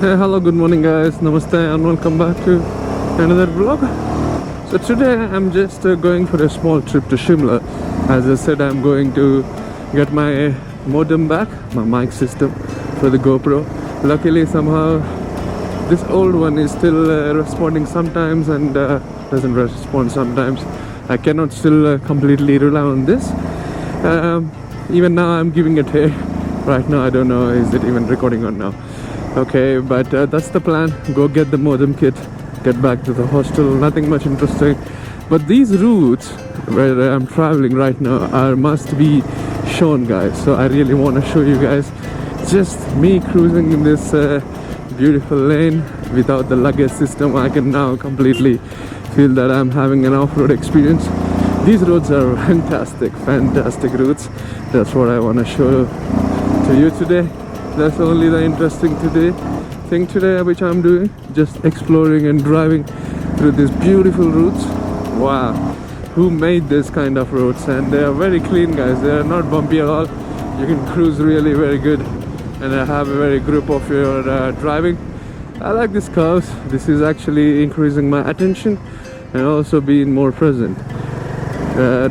Hey, hello, good morning guys, namaste and welcome back to another vlog. So today I'm just going for a small trip to Shimla. As I said, I'm going to get my modem back, my mic system for the GoPro. Luckily somehow this old one is still responding sometimes and doesn't respond sometimes. I cannot still completely rely on this. Even now I'm giving it a right now. I don't know is it even recording or now. Okay, but that's the plan. Go get the modem kit, get back to the hostel. Nothing much interesting, but these routes where I'm traveling right now are must be shown, guys. So I really want to show you guys just me cruising in this beautiful lane without the luggage system. I can now completely feel that I'm having an off-road experience. These roads are fantastic routes. That's what I want to show to you today. That's only the interesting thing today which I'm doing, just exploring and driving through these beautiful routes. Wow, who made this kind of roads? And they are very clean, guys. They are not bumpy at all. You can cruise really very good and have a very grip of your driving. I like these curves. This is actually increasing my attention and also being more present.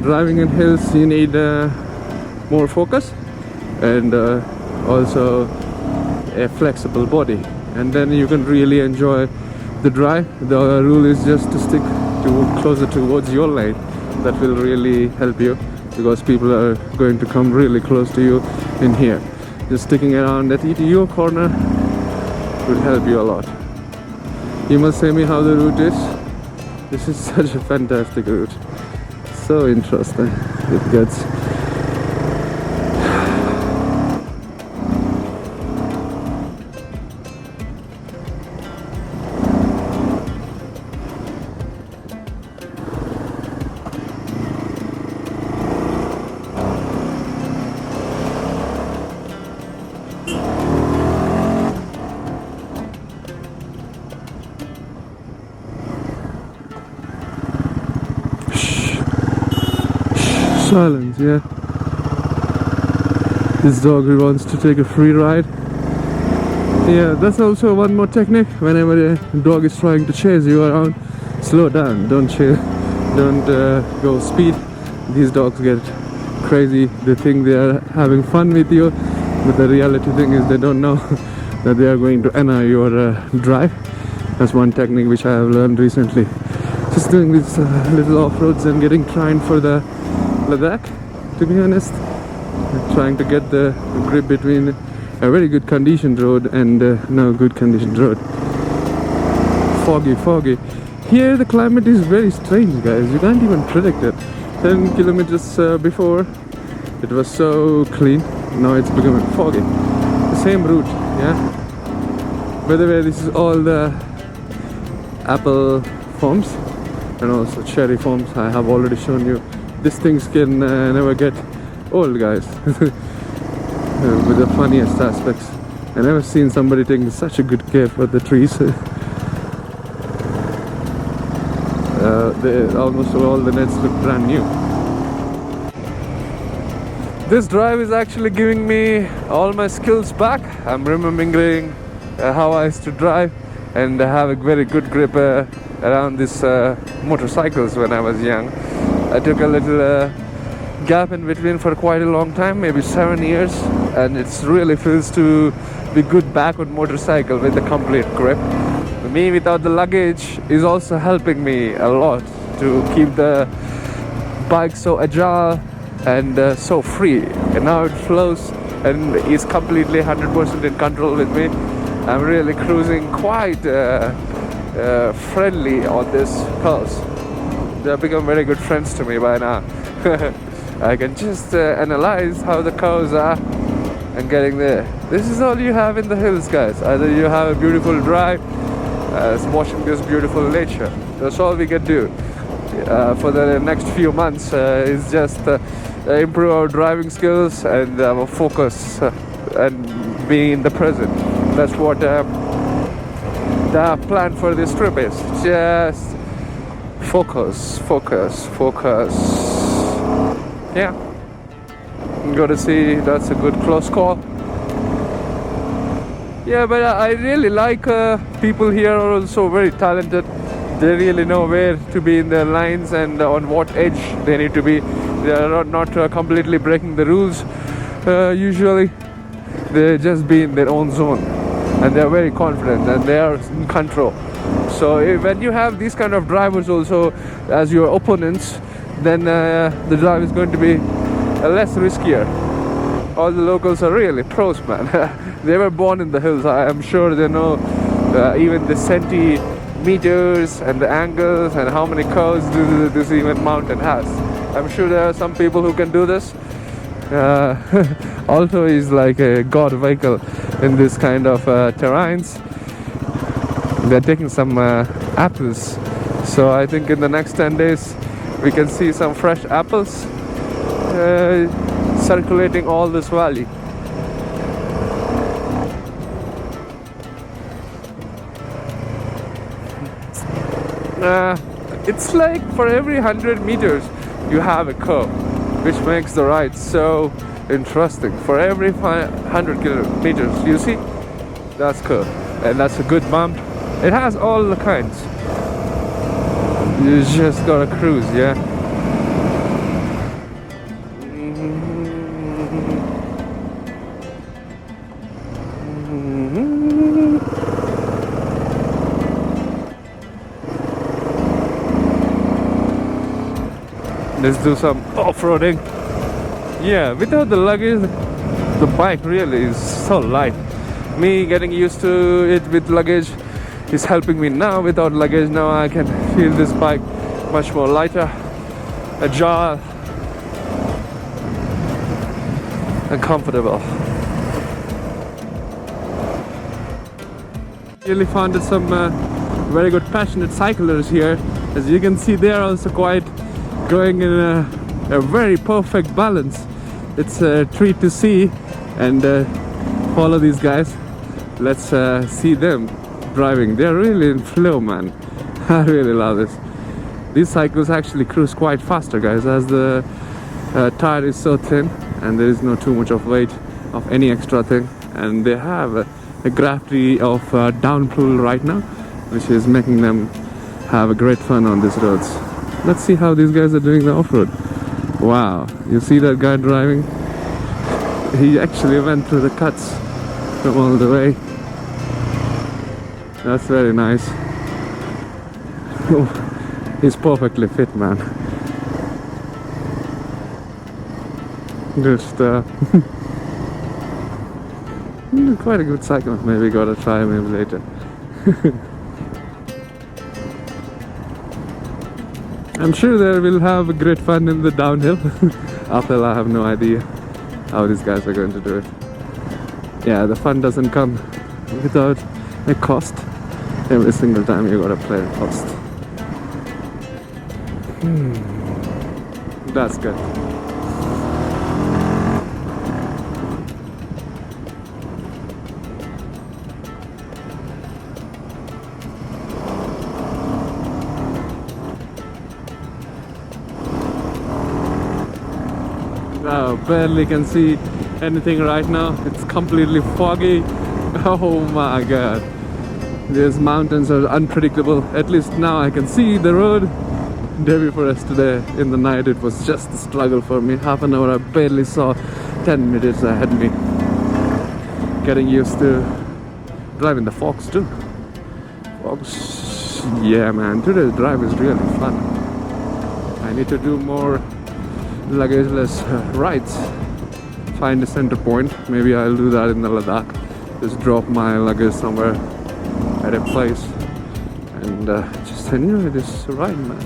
Driving in hills, you need more focus and also a flexible body, and then you can really enjoy the drive. The rule is just to stick closer towards your lane. That will really help you because people are going to come really close to you in here. Just sticking around at your corner will help you a lot. You must say me how the route is. This is such a fantastic route, so interesting. It gets silence, yeah. This dog wants to take a free ride. Yeah, that's also one more technique. Whenever a dog is trying to chase you around, slow down. Don't go speed. These dogs get crazy. They think they are having fun with you, but the reality thing is they don't know that they are going to annoy your drive. That's one technique which I have learned recently. Just doing these little off-roads and getting trained for the Ladakh, to be honest. Trying to get the grip between a very good conditioned road and no good conditioned road. Foggy. Here the climate is very strange, guys. You can't even predict it. 10 kilometers before it was so clean. Now it's becoming foggy. The same route, yeah. By the way, this is all the apple farms and also cherry farms. I have already shown you. These things can never get old, guys. With the funniest aspects. I never seen somebody taking such a good care for the trees. Almost all the nets look brand new. This drive is actually giving me all my skills back. I'm remembering how I used to drive and have a very good grip around these motorcycles when I was young. I took a little gap in between for quite a long time, maybe 7 years, and it really feels to be good back on motorcycle with the complete grip. Me without the luggage is also helping me a lot to keep the bike so agile and so free. And now it flows and is completely 100% in control with me. I'm really cruising quite friendly on this curves. They have become very good friends to me by now. I can just analyze how the curves are and getting there. This is all you have in the hills, guys. Either you have a beautiful drive, watching this beautiful nature. That's all we can do for the next few months. Is just improve our driving skills and our focus and being in the present. That's what the plan for this trip is. Just focus. Yeah, I'm gonna see. That's a good close call. Yeah, but I really like people here are also very talented. They really know where to be in their lines and on what edge they need to be. They are not completely breaking the rules. Usually, they just be in their own zone, and they are very confident and they are in control. So when you have these kind of drivers also as your opponents, then the drive is going to be less riskier. All the locals are really pros, man. They were born in the hills. I am sure they know even the centimeters and the angles and how many curves this even mountain has. I'm sure there are some people who can do this. Alto is like a god vehicle in this kind of terrains. They're taking some apples, so I think in the next 10 days we can see some fresh apples circulating all this valley. It's like for every 100 meters you have a curve, which makes the ride so interesting. For every 100 kilometers you see, that's curve, and that's a good bump. It has all the kinds. You just gotta cruise, yeah. Let's do some off-roading. Yeah, without the luggage, the bike really is so light. Me getting used to it with luggage is helping me now. Without luggage, now I can feel this bike much more lighter, agile, and comfortable. Really found some very good passionate cyclists here. As you can see, they are also quite going in a very perfect balance. It's a treat to see and follow these guys. Let's see them driving. They're really in flow, man. I really love this. These cycles actually cruise quite faster, guys, as the tire is so thin and there is no too much of weight of any extra thing, and they have a gravity of downpull right now, which is making them have a great fun on these roads. Let's see how these guys are doing the off-road. Wow, you see that guy driving? He actually went through the cuts from all the way. That's very nice. Oh, he's perfectly fit, man. Just quite a good cycle. Maybe gotta try maybe later. I'm sure they will have a great fun in the downhill. Uphill, I have no idea how these guys are going to do it. Yeah, the fun doesn't come without a cost. Every single time you gotta play a cost. That's good. Barely can see anything right now. It's completely foggy. Oh my god, these mountains are unpredictable. At least now I can see the road. Day before yesterday in the night it was just a struggle for me. Half an hour I barely saw. 10 minutes ahead of me. Getting used to driving the Fox too. Fox, yeah man, today's drive is really fun. I need to do more luggageless rides. Find a center point. Maybe I'll do that in the Ladakh. Just drop my luggage somewhere at a place and just enjoy this ride, man.